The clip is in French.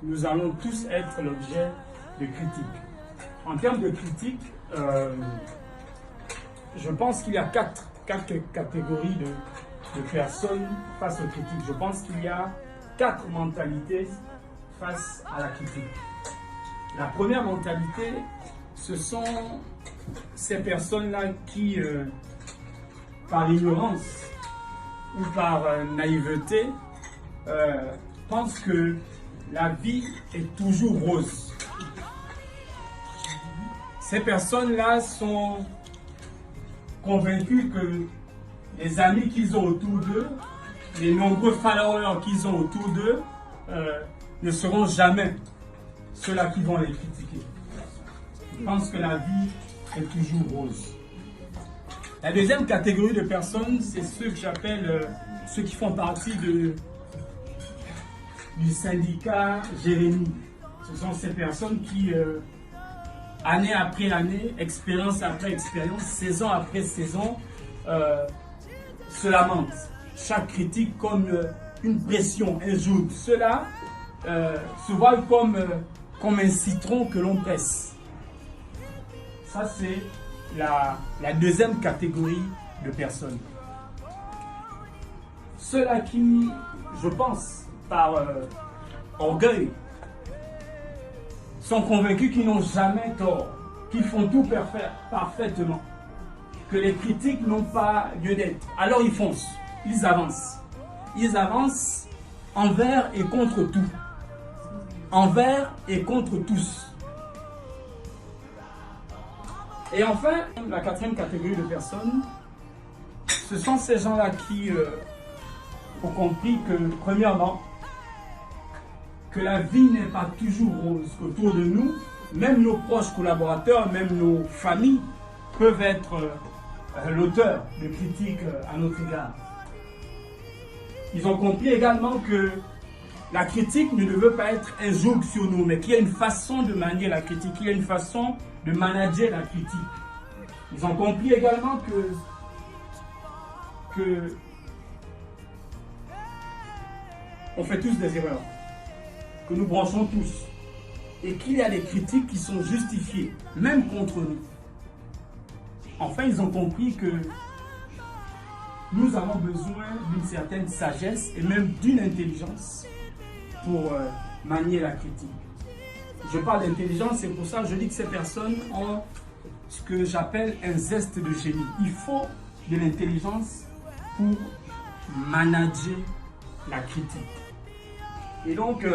Nous allons tous être l'objet de critiques. En termes de critiques, je pense qu'il y a quatre catégories de personnes face aux critiques. Je pense qu'il y a 4 mentalités face à la critique. La première mentalité, ce sont ces personnes-là qui, par ignorance ou par naïveté, pensent que la vie est toujours rose. Ces personnes-là sont convaincus que les amis qu'ils ont autour d'eux, les nombreux followers qu'ils ont autour d'eux, ne seront jamais ceux-là qui vont les critiquer. Ils pensent que la vie est toujours rose. La deuxième catégorie de personnes, c'est ceux que j'appelle ceux qui font partie du syndicat Jérémie. Ce sont ces personnes qui, année après année, expérience après expérience, saison après saison, se lamentent. Chaque critique comme une pression, un joug. Cela se voit comme un citron que l'on presse. Ça, c'est la deuxième catégorie de personnes. Ceux-là qui, je pense, par orgueil, sont convaincus qu'ils n'ont jamais tort, qu'ils font tout parfaitement, que les critiques n'ont pas lieu d'être. Alors ils foncent, ils avancent. Ils avancent envers et contre tout. Envers et contre tous. Et enfin, la quatrième catégorie de personnes, ce sont ces gens-là qui ont compris que, premièrement, que la vie n'est pas toujours rose autour de nous. Même nos proches collaborateurs, même nos familles peuvent être l'auteur de critiques à notre égard. Ils ont compris également que la critique ne devait pas être un joug sur nous, mais qu'il y a une façon de manier la critique, il y a une façon de manager la critique. Ils ont compris également que on fait tous des erreurs, que nous branchons tous, et qu'il y a des critiques qui sont justifiées, même contre nous. Enfin, ils ont compris que nous avons besoin d'une certaine sagesse et même d'une intelligence pour manier la critique. Je parle d'intelligence, c'est pour ça que je dis que ces personnes ont ce que j'appelle un zeste de génie. Il faut de l'intelligence pour manager la critique. Et donc,